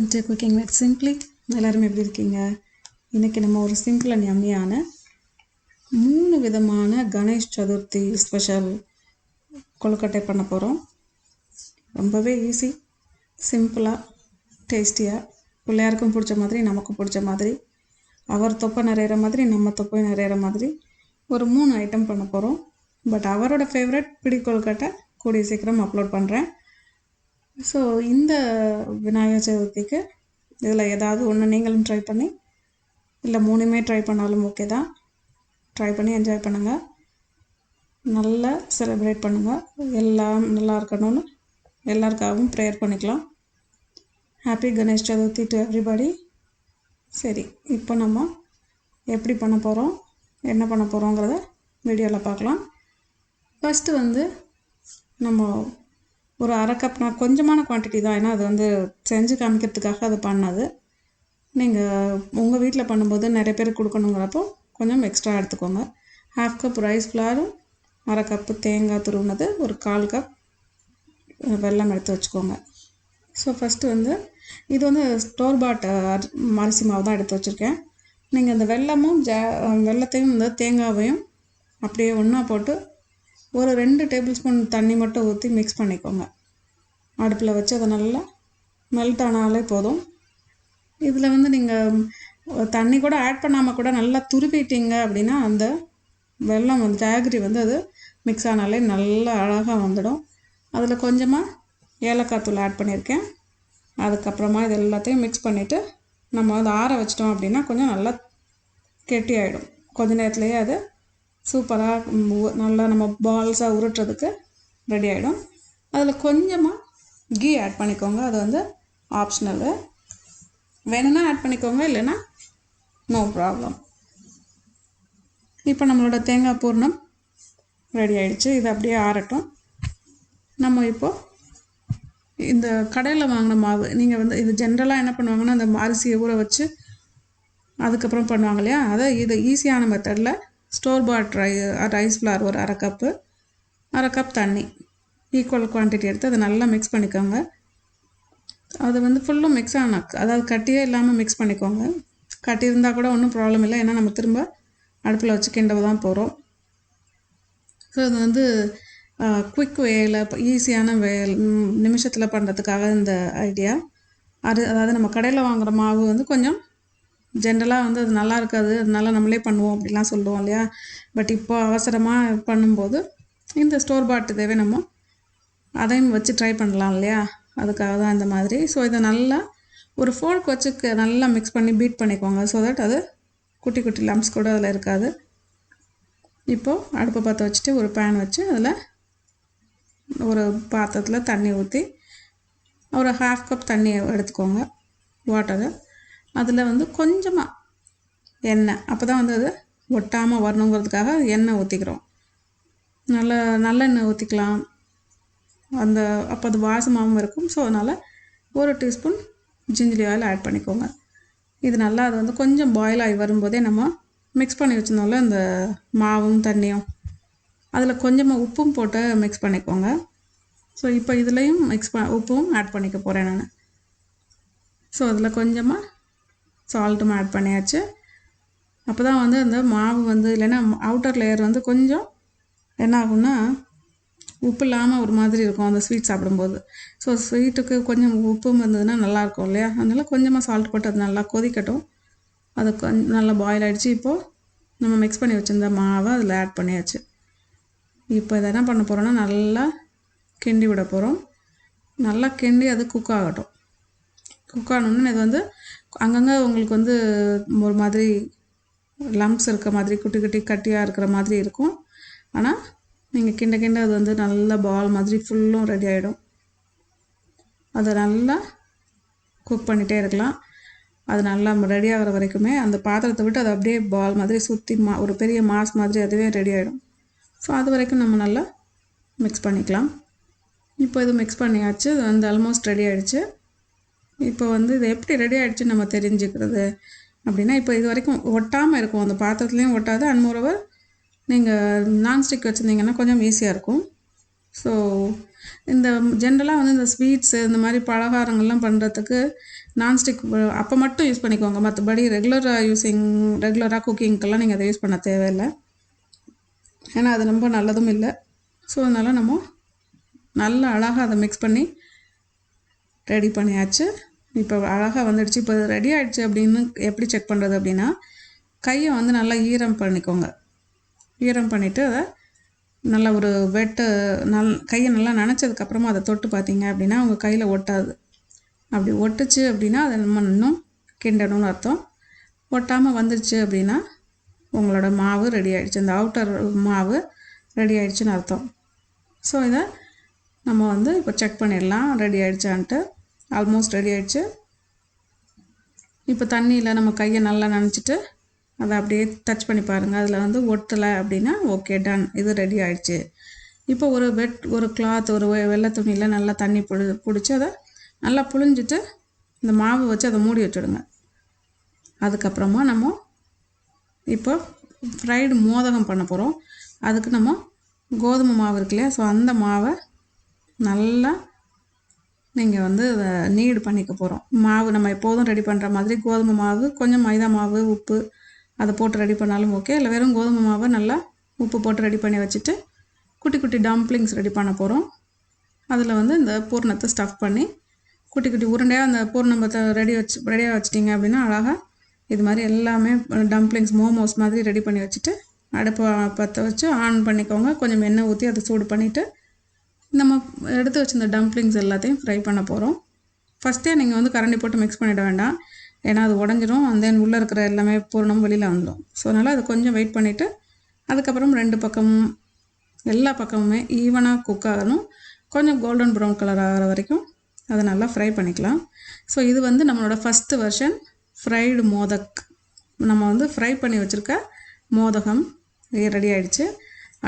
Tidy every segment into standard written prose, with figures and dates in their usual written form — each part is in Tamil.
Welcome to cooking with simply. எல்லோரும் எப்படி இருக்கீங்க? இன்றைக்கி நம்ம ஒரு சிம்பிள் அண்ட் யம்மியான 3 விதமான கணேஷ் சதுர்த்தி ஸ்பெஷல் கொழுக்கட்டை பண்ண போகிறோம். ரொம்பவே ஈஸி, சிம்பிளாக, டேஸ்டியாக, பிள்ளையாருக்கும் பிடிச்ச மாதிரி நமக்கும் பிடிச்ச மாதிரி, அவர் தொப்பை நிறையிற மாதிரி நம்ம தொப்பை நிறையிற மாதிரி ஒரு 3 ஐட்டம் பண்ண போகிறோம். பட் அவரோட ஃபேவரட் பிடி கொழுக்கட்டை கூடிய சீக்கிரம் அப்லோட் பண்ணுறேன். ஸோ இந்த விநாயகர் சதுர்த்திக்கு இதில் ஏதாவது ஒன்று நீங்களும் ட்ரை பண்ணி, இல்லை 3மே ட்ரை பண்ணாலும் ஓகே தான், ட்ரை பண்ணி என்ஜாய் பண்ணுங்கள், நல்லா செலிப்ரேட் பண்ணுங்கள். எல்லாம் நல்லா இருக்கணும்னு எல்லாருக்காகவும் ப்ரேயர் பண்ணிக்கலாம். Happy Ganesh Chaturthi to everybody. சரி, இப்போ நம்ம எப்படி பண்ண போகிறோம், என்ன பண்ண போகிறோங்கிறத வீடியோவில் பார்க்கலாம். ஃபஸ்ட்டு நம்ம ஒரு அரை கப், நான் கொஞ்சமான குவான்டிட்டி தான், ஏன்னா அது செஞ்சு காமிக்கிறதுக்காக அது பண்ணது. நீங்கள் உங்கள் வீட்டில் பண்ணும்போது நிறைய பேர் கொடுக்கணுங்கிறப்போ கொஞ்சம் எக்ஸ்ட்ரா எடுத்துக்கோங்க. 1/2 கப் ரைஸ் ஃப்ளாரும், அரை கப்பு தேங்காய் துருவினது, ஒரு 1/4 கப் வெல்லம் எடுத்து வச்சுக்கோங்க. ஸோ ஃபஸ்ட்டு இது ஸ்டோர் பாட் அரிசி மாவு தான் எடுத்து வச்சுருக்கேன். நீங்கள் இந்த வெல்லத்தையும் இந்த தேங்காவையும் அப்படியே ஒன்றா போட்டு ஒரு 2 டேபிள் ஸ்பூன் தண்ணி மட்டும் ஊற்றி மிக்ஸ் பண்ணிக்கோங்க. அடுப்பில் வச்சு அதை நல்லா மெல்ட் ஆனாலே போதும். இதில் நீங்கள் தண்ணி கூட ஆட் பண்ணாமல் கூட நல்லா துருவிட்டீங்க அப்படின்னா அந்த வெல்லம் ஜாகரி அது மிக்ஸ் ஆனாலே நல்லா அழகாக வந்துடும். அதில் கொஞ்சமாக ஏலக்காய் தூள் ஆட் பண்ணியிருக்கேன். அதுக்கப்புறமா இது எல்லாத்தையும் மிக்ஸ் பண்ணிவிட்டு நம்ம ஆற வச்சிட்டோம் அப்படின்னா கொஞ்சம் நல்லா கெட்டியாயிடும். கொஞ்ச நேரத்துலேயே அது சூப்பராக நல்லா நம்ம பால்ஸாக உருட்டுறதுக்கு ரெடி ஆகிடும். அதில் கொஞ்சமாக கீ ஆட் பண்ணிக்கோங்க. அது ஆப்ஷனலு, வேணும்னா ஆட் பண்ணிக்கோங்க, இல்லைன்னா நோ ப்ராப்ளம். இப்போ நம்மளோட தேங்காய் பூர்ணம் ரெடி ஆகிடுச்சு. இது அப்படியே ஆறட்டும். நம்ம இப்போது இந்த கடையில் வாங்கின மாவு, நீங்கள் இது ஜென்ரலாக என்ன பண்ணுவாங்கன்னா அந்த அரிசியை ஊற வச்சு அதுக்கப்புறம் பண்ணுவாங்க இல்லையா, இது ஈஸியான மெத்தடில் ஸ்டோர் பாட் ரைஸ் ஃப்ளார் ஒரு அரை கப் தண்ணி ஈக்குவல் குவான்டிட்டி எடுத்து அதை நல்லா மிக்ஸ் பண்ணிக்கோங்க. அது ஃபுல்லும் மிக்ஸ் அதாவது கட்டியே இல்லாமல் மிக்ஸ் பண்ணிக்கோங்க. கட்டி இருந்தால் கூட ஒன்றும் ப்ராப்ளம் இல்லை, ஏன்னா நம்ம திரும்ப அடுப்பில் வச்சு கிண்டவை தான் போகிறோம். ஸோ இது குவிக் வேயில் ஈஸியான நிமிஷத்தில் பண்ணுறதுக்காக இந்த ஐடியா. அதாவது நம்ம கடையில் வாங்குகிற மாவு கொஞ்சம் ஜென்ரலாக அது நல்லா இருக்காது, அதனால நம்மளே பண்ணுவோம் அப்படிலாம் சொல்லுவோம் இல்லையா. பட் இப்போ அவசரமாக பண்ணும்போது இந்த ஸ்டோர் பாட் தேவை, நம்ம அதையும் வச்சு ட்ரை பண்ணலாம் இல்லையா, அதுக்காக தான் இந்த மாதிரி. ஸோ இதை நல்லா ஒரு ஃபோர்க் வச்சு நல்லா மிக்ஸ் பண்ணி பீட் பண்ணிக்கோங்க. ஸோ தட் அது குட்டி குட்டி லம்ப்ஸ் கூட அதில் இருக்காது. இப்போது அடுப்பை பற்ற வச்சுட்டு ஒரு பேன் வச்சு அதில் ஒரு பாத்திரத்தில் தண்ணி ஊற்றி ஒரு 1/2 கப் தண்ணி எடுத்துக்கோங்க, வாட்டரு. அதில் கொஞ்சமாக எண்ணெய், அப்போ தான் அது ஒட்டாமல் வரணுங்கிறதுக்காக எண்ணெய் ஊற்றிக்கிறோம். நல்லெண்ணெய் ஊற்றிக்கலாம், அப்போ அது வாசமாகவும் இருக்கும். ஸோ அதனால் 1 டீஸ்பூன் ஜிஞ்சர் ஆயில் ஆட் பண்ணிக்கோங்க. இது நல்லா அது கொஞ்சம் பாயில் ஆகி வரும்போதே நம்ம மிக்ஸ் பண்ணி வச்சுருந்தோம்ல இந்த மாவும் தண்ணியும், அதில் கொஞ்சமாக உப்பும் போட்டு மிக்ஸ் பண்ணிக்கோங்க. ஸோ இப்போ இதுலேயும் உப்பும் ஆட் பண்ணிக்க போகிறேன் நான். ஸோ அதில் கொஞ்சமாக சால்ட்டும் ஆட் பண்ணியாச்சு. அப்போ தான் அந்த மாவு இல்லைன்னா அவுட்டர் லேயர் கொஞ்சம் என்ன ஆகும்னா உப்பு இல்லாமல் ஒரு மாதிரி இருக்கும் அந்த ஸ்வீட் சாப்பிடும்போது. ஸோ ஸ்வீட்டுக்கு கொஞ்சம் உப்பும் இருந்ததுன்னா நல்லாயிருக்கும் இல்லையா, அதனால் கொஞ்சமாக சால்ட் போட்டு அது நல்லா கொதிக்கட்டும். அது நல்லா பாயில் ஆகிடுச்சு. இப்போது நம்ம மிக்ஸ் பண்ணி வச்சுருந்த மாவை அதில் ஆட் பண்ணியாச்சு. இப்போ இதை என்ன பண்ண போகிறோன்னா நல்லா கிண்டி விட போகிறோம். நல்லா கிண்டி அது குக் ஆகட்டும். குக் ஆகணுன்னு இது அங்கங்கே உங்களுக்கு ஒரு மாதிரி லம்ப்ஸ் இருக்க மாதிரி குட்டி குட்டி கட்டியாக இருக்கிற மாதிரி இருக்கும். ஆனால் நீங்கள் கிண்ட அது நல்ல பால் மாதிரி ஃபுல்லும் ரெடி ஆகிடும். அதை நல்லா குக் பண்ணிகிட்டே இருக்கலாம். அது நல்லா ரெடி ஆகிற வரைக்குமே அந்த பாத்திரத்தை விட்டு அது அப்படியே பால் மாதிரி சுற்றி ஒரு பெரிய மாஸ் மாதிரி அதுவே ரெடி ஆகிடும். ஸோ அது வரைக்கும் நம்ம நல்லா மிக்ஸ் பண்ணிக்கலாம். இப்போ இது மிக்ஸ் பண்ணியாச்சு, அது ஆல்மோஸ்ட் ரெடி ஆகிடுச்சு. இப்போ இது எப்படி ரெடி ஆகிடுச்சுன்னு நம்ம தெரிஞ்சுக்கிறது அப்படின்னா, இப்போ இது வரைக்கும் ஒட்டாமல் இருக்கும், அந்த பாத்திரத்துலேயும் ஒட்டாது. அண்ட் மோரோவர் நீங்கள் நான்ஸ்டிக் வச்சுருந்தீங்கன்னா கொஞ்சம் ஈஸியாக இருக்கும். ஸோ இந்த ஜென்ரலாக வந்து இந்த ஸ்வீட்ஸு இந்த மாதிரி பலகாரங்கள்லாம் பண்ணுறதுக்கு நான்ஸ்டிக் அப்போ மட்டும் யூஸ் பண்ணிக்கோங்க. மற்றபடி ரெகுலராக குக்கிங்க்கெல்லாம் நீங்கள் அதை யூஸ் பண்ண தேவையில்லை. ஏன்னா அது ரொம்ப நல்லதும் இல்லை. ஸோ அதனால் நம்ம நல்லா அழகாக அதை மிக்ஸ் பண்ணி ரெடி பண்ணியாச்சு. இப்போ அழகாக வந்துடுச்சு. இப்போ ரெடி ஆகிடுச்சு அப்படின்னு எப்படி செக் பண்ணுறது அப்படின்னா, கையை வந்து நல்லா ஈரம் பண்ணிக்கோங்க. ஈரம் பண்ணிவிட்டு அதை நல்லா ஒரு கையை நல்லா நனைச்சதுக்கப்புறமா அதை தொட்டு பார்த்தீங்க அப்படின்னா உங்கள் கையில் ஒட்டாது. அப்படி ஒட்டுச்சு அப்படின்னா அதை நம்ம இன்னும் கிண்டணும்னு அர்த்தம். ஒட்டாமல் வந்துடுச்சு அப்படின்னா உங்களோட மாவு ரெடி ஆகிடுச்சு, அந்த அவுட்டர் மாவு ரெடி ஆகிடுச்சின்னு அர்த்தம். ஸோ இதை நம்ம வந்து இப்போ செக் பண்ணிடலாம் ரெடி ஆகிடுச்சான்ட்டு. ஆல்மோஸ்ட் ரெடி ஆகிடுச்சு. இப்போ தண்ணியில் நம்ம கையை நல்லா நனைச்சிட்டு அதை அப்படியே டச் பண்ணி பாருங்கள். அதில் வந்து ஒட்டலை அப்படின்னா ஓகே, டன், இது ரெடி ஆகிடுச்சு. இப்போ ஒரு கிளாத், ஒரு வெள்ளை துணியில் நல்லா தண்ணி பிடிச்சி அதை நல்லா புழிஞ்சிட்டு இந்த மாவு வச்சு அதை மூடி வச்சுடுங்க. அதுக்கப்புறமா நம்ம இப்போ ஃப்ரைடு மோதகம் பண்ண போகிறோம். அதுக்கு நம்ம கோதுமை மாவு இருக்கு இல்லையா, ஸோ அந்த மாவை நல்லா நீங்கள் வந்து அதை நீடு பண்ணிக்க போகிறோம். மாவு நம்ம எப்போதும் ரெடி பண்ணுற மாதிரி கோதுமை மாவு, கொஞ்சம் மைதா மாவு, உப்பு அதை போட்டு ரெடி பண்ணாலும் ஓகே. இல்லை வெறும் கோதுமை மாவை நல்லா உப்பு போட்டு ரெடி பண்ணி வச்சுட்டு குட்டி குட்டி டம்ப்ளிங்ஸ் ரெடி பண்ண போகிறோம். அதில் வந்து இந்த பூரணத்தை ஸ்டஃப் பண்ணி குட்டி குட்டி உருண்டையாக அந்த பூரணத்தை ரெடியாக வச்சிட்டிங்க அப்படின்னா அழகாக இது மாதிரி எல்லாமே டம்ப்ளிங்ஸ் மோமோஸ் மாதிரி ரெடி பண்ணி வச்சுட்டு அடுப்பை பற்ற வச்சு ஆன் பண்ணிக்கோங்க. கொஞ்சம் எண்ணெய் ஊற்றி அதை சூடு பண்ணிவிட்டு நம்ம எடுத்து வச்சுருந்த டம்ப்ளிங்ஸ் எல்லாத்தையும் ஃப்ரை பண்ண போகிறோம். ஃபஸ்ட்டே நீங்கள் வந்து கரண்டி போட்டு மிக்ஸ் பண்ணிட வேண்டாம், ஏன்னா அது உடஞ்சிரும். அந்த உள்ளே இருக்கிற எல்லாமே பூரணம் வெளியில் வந்துடும். ஸோ அதனால் அது கொஞ்சம் வெயிட் பண்ணிவிட்டு அதுக்கப்புறம் எல்லா பக்கமுமே ஈவனாக குக் ஆகணும். கொஞ்சம் கோல்டன் ப்ரௌன் கலர் ஆகிற வரைக்கும் அதை நல்லா ஃப்ரை பண்ணிக்கலாம். ஸோ இது வந்து நம்மளோட ஃபஸ்ட்டு வெர்ஷன் ஃப்ரைடு மோதக். நம்ம வந்து ஃப்ரை பண்ணி வச்சுருக்க மோதகம் ரெடி ஆகிடுச்சு.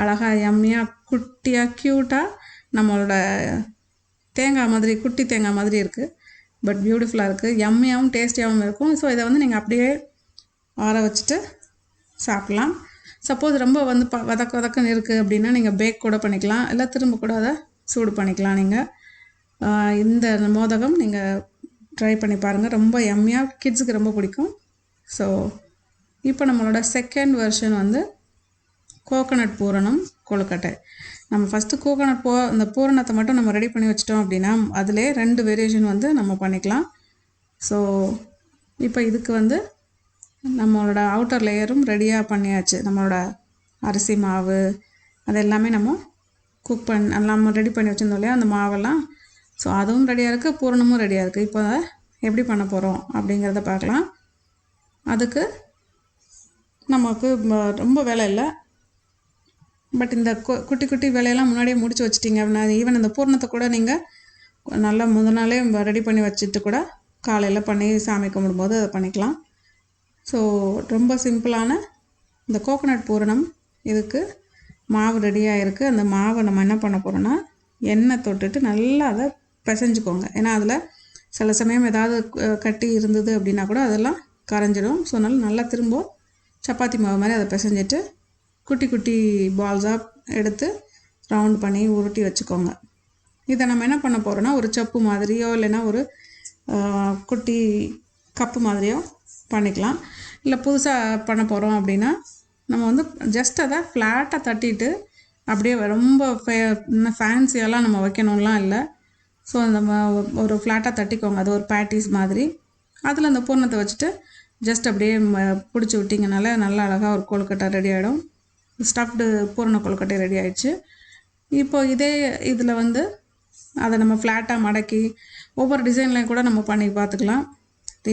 அழகாக யம்மியாக குட்டியாக க்யூட்டாக நம்மளோட தேங்காய் மாதிரி, குட்டி தேங்காய் மாதிரி இருக்குது. பட் பியூட்டிஃபுல்லாக இருக்குது, யம்மியாகவும் டேஸ்டியாகவும் இருக்கும். ஸோ இதை வந்து நீங்கள் அப்படியே ஆற வச்சுட்டு சாப்பிட்லாம். சப்போஸ் ரொம்ப வந்து வதக்குன்னு இருக்குது அப்படின்னா நீங்கள் பேக் கூட பண்ணிக்கலாம், இல்லை திரும்ப கூட அதை சூடு பண்ணிக்கலாம். நீங்கள் இந்த மோதகம் நீங்கள் ட்ரை பண்ணி பாருங்கள், ரொம்ப யம்மியாக, கிட்ஸுக்கு ரொம்ப பிடிக்கும். ஸோ இப்போ நம்மளோட செகண்ட் வெர்ஷன் வந்து கோகோனட் பூரணம் கொழுக்கட்டை. நம்ம ஃபஸ்ட்டு இந்த பூரணத்தை மட்டும் நம்ம ரெடி பண்ணி வச்சிட்டோம் அப்படின்னா அதிலே 2 வேரியேஷன் வந்து நம்ம பண்ணிக்கலாம். ஸோ இப்போ இதுக்கு வந்து நம்மளோட அவுட்டர் லேயரும் ரெடியாக பண்ணியாச்சு. நம்மளோட அரிசி மாவு அது எல்லாமே நம்ம நம்ம ரெடி பண்ணி வச்சுருந்தோம் இல்லையா அந்த மாவெல்லாம். ஸோ அதுவும் ரெடியாக இருக்குது, பூரணமும் ரெடியாக இருக்குது. இப்போ எப்படி பண்ண போகிறோம் அப்படிங்கிறத பார்க்கலாம். அதுக்கு நமக்கு ரொம்ப வேலை இல்லை. பட் இந்த குட்டி குட்டி வேலையெல்லாம் முன்னாடியே முடிச்சு வச்சிட்டிங்க அப்படின்னா, ஈவன் இந்த பூரணத்தை கூட நீங்கள் நல்லா முதல் நாளே ரெடி பண்ணி வச்சுட்டு கூட காலையில் பண்ணி சாமி கும்பிடும்போது அதை பண்ணிக்கலாம். ஸோ ரொம்ப சிம்பிளான இந்த கோகோனட் பூரணம், இதுக்கு மாவு ரெடியாக இருக்குது. அந்த மாவை நம்ம என்ன பண்ண போகிறோன்னா எண்ணெய் தொட்டுட்டு நல்லா அதை பிசைஞ்சுக்கோங்க. ஏன்னா அதில் சில சமயம் ஏதாவது கட்டி இருந்தது அப்படின்னா கூட அதெல்லாம் கரைஞ்சிடும். ஸோ அதனால் நல்லா திரும்ப சப்பாத்தி மாவு மாதிரி அதை பிசைஞ்சிட்டு குட்டி குட்டி பால்ஸாக எடுத்து ரவுண்ட் பண்ணி உருட்டி வச்சுக்கோங்க. இதை நம்ம என்ன பண்ண போகிறோன்னா ஒரு சப்பு மாதிரியோ இல்லைன்னா ஒரு குட்டி கப்பு மாதிரியோ பண்ணிக்கலாம். இல்லை புதுசாக பண்ண போகிறோம் அப்படின்னா நம்ம வந்து ஜஸ்ட் அதை ஃப்ளாட்டாக தட்டிட்டு அப்படியே ரொம்ப ஃபேன்சியெல்லாம் நம்ம வைக்கணும்லாம் இல்லை. ஸோ நம்ம ஒரு ஃப்ளாட்டாக தட்டிக்கோங்க, அது ஒரு பேட்டிஸ் மாதிரி. அதில் அந்த பூரணத்தை வச்சுட்டு ஜஸ்ட் அப்படியே பிடிச்சி விட்டிங்கனால நல்லா அழகாக ஒரு கொழுக்கட்டை ரெடி ஆகிடும். ஸ்டஃப்டு பூரண கொழுக்கட்டை ரெடி ஆகிடுச்சு. இப்போது இதே இதில் வந்து அதை நம்ம ஃப்ளாட்டாக மடக்கி ஒவ்வொரு டிசைன்லையும் கூட நம்ம பண்ணி பார்த்துக்கலாம்.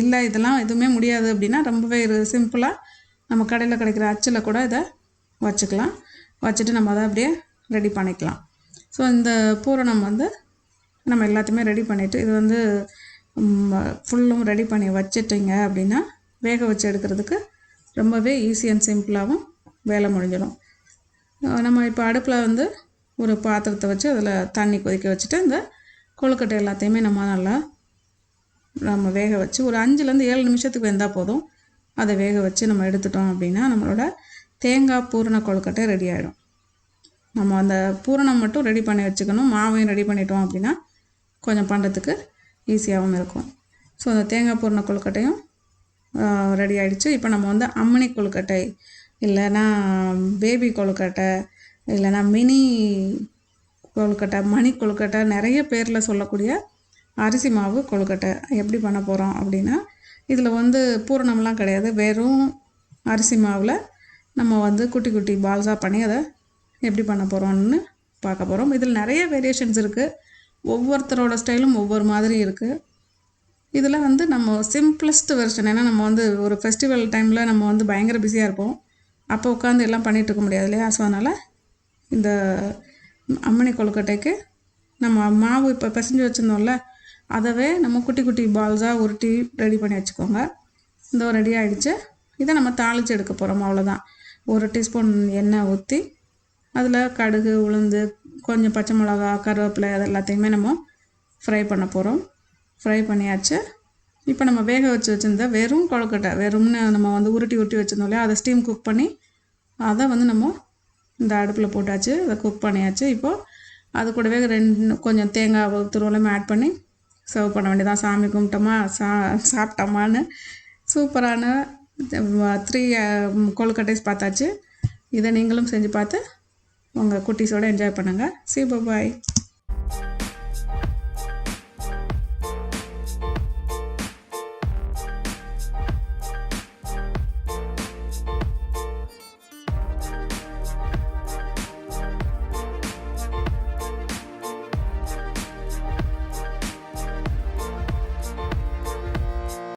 இல்லை இதெல்லாம் எதுவுமே முடியாது அப்படின்னா ரொம்பவே சிம்பிளாக நம்ம கடையில் கிடைக்கிற அச்சில் கூட இதை வச்சுக்கலாம். வச்சுட்டு நம்ம அதை அப்படியே ரெடி பண்ணிக்கலாம். ஸோ இந்த பூரணம் வந்து நம்ம எல்லாத்தையுமே ரெடி பண்ணிவிட்டு இது வந்து ஃபுல்லும் ரெடி பண்ணி வச்சிட்டிங்க அப்படின்னா வேக வச்சு எடுக்கிறதுக்கு ரொம்பவே ஈஸி அண்ட் சிம்பிளாகவும் வேலை முடிஞ்சிடும். நம்ம இப்போ அடுப்பில் வந்து ஒரு பாத்திரத்தை வச்சு அதில் தண்ணி கொதிக்க வச்சுட்டு இந்த கொழுக்கட்டை எல்லாத்தையுமே நம்ம வேக வச்சு ஒரு 5லேருந்து 7 நிமிஷத்துக்கு வெந்தால் போதும். அதை வேக வச்சு நம்ம எடுத்துட்டோம் அப்படின்னா நம்மளோட தேங்காய் பூரண கொழுக்கட்டை ரெடி ஆகிடும். நம்ம அந்த பூரணம் மட்டும் ரெடி பண்ணி வச்சுக்கணும். மாவையும் ரெடி பண்ணிட்டோம் அப்படின்னா கொஞ்சம் பண்ணுறதுக்கு ஈஸியாகவும் இருக்கும். ஸோ அந்த தேங்காய் பூரண கொழுக்கட்டையும் ரெடி ஆகிடுச்சு. இப்போ நம்ம வந்து அம்மணி கொழுக்கட்டை, இல்லைன்னா பேபி கொழுக்கட்டை, இல்லைன்னா மினி கொழுக்கட்டை, மணி கொழுக்கட்டை, நிறைய பேரில் சொல்லக்கூடிய அரிசி மாவு கொழுக்கட்டை எப்படி பண்ண போகிறோம் அப்படின்னா, இதில் வந்து பூரணம்லாம் கிடையாது. வெறும் அரிசி மாவில் நம்ம வந்து குட்டி குட்டி பால்ஸாக பண்ணி அதை எப்படி பண்ண போகிறோம்னு பார்க்க போகிறோம். இதில் நிறைய வேரியேஷன்ஸ் இருக்குது. ஒவ்வொருத்தரோட ஸ்டைலும் ஒவ்வொரு மாதிரி இருக்குது. இதில் வந்து நம்ம சிம்பிளஸ்ட் வெர்ஷன், ஏன்னா நம்ம வந்து ஒரு ஃபெஸ்டிவல் டைமில் நம்ம வந்து பயங்கர பிஸியாக இருப்போம். அப்போ உட்காந்து எல்லாம் பண்ணிகிட்டு இருக்க முடியாது இல்லையா? ஸோ அதனால் இந்த அம்மணி கொழுக்கட்டைக்கு நம்ம மாவு இப்போ பிசைஞ்சு வச்சுருந்தோம்ல, அதவே நம்ம குட்டி குட்டி பால்ஸாக உருட்டி ரெடி பண்ணி வச்சுக்கோங்க. இந்த ரெடி ஆகிடுச்சு. இதை நம்ம தாளித்து எடுக்க போகிறோம். அவ்வளோதான். 1 டீஸ்பூன் எண்ணெய் ஊற்றி அதில் கடுகு, உளுந்து, கொஞ்சம் பச்சை மிளகா, கருவேப்பிலை, அது எல்லாத்தையுமே நம்ம ஃப்ரை பண்ண போகிறோம். ஃப்ரை பண்ணியாச்சு. இப்போ நம்ம வேக வச்சுருந்த வெறும் கொழுக்கட்டை, வெறும்னு நம்ம வந்து உருட்டி வச்சுருந்தோம் இல்லையா, அதை ஸ்டீம் குக் பண்ணி அதை வந்து நம்ம இந்த அடுப்பில் போட்டாச்சு. அதை குக் பண்ணியாச்சு. இப்போது அது கூடவே கொஞ்சம் தேங்காய் துருவலும் ஆட் பண்ணி சர்வ் பண்ண வேண்டியதான். சாமி கும்பிட்டோமா, சாப்பிட்டோமான்னு சூப்பரான 3 கொழுக்கட்டைஸ் பார்த்தாச்சு. இதை நீங்களும் செஞ்சு பார்த்து உங்கள் குட்டீஸோடு என்ஜாய் பண்ணுங்கள். See you, bye.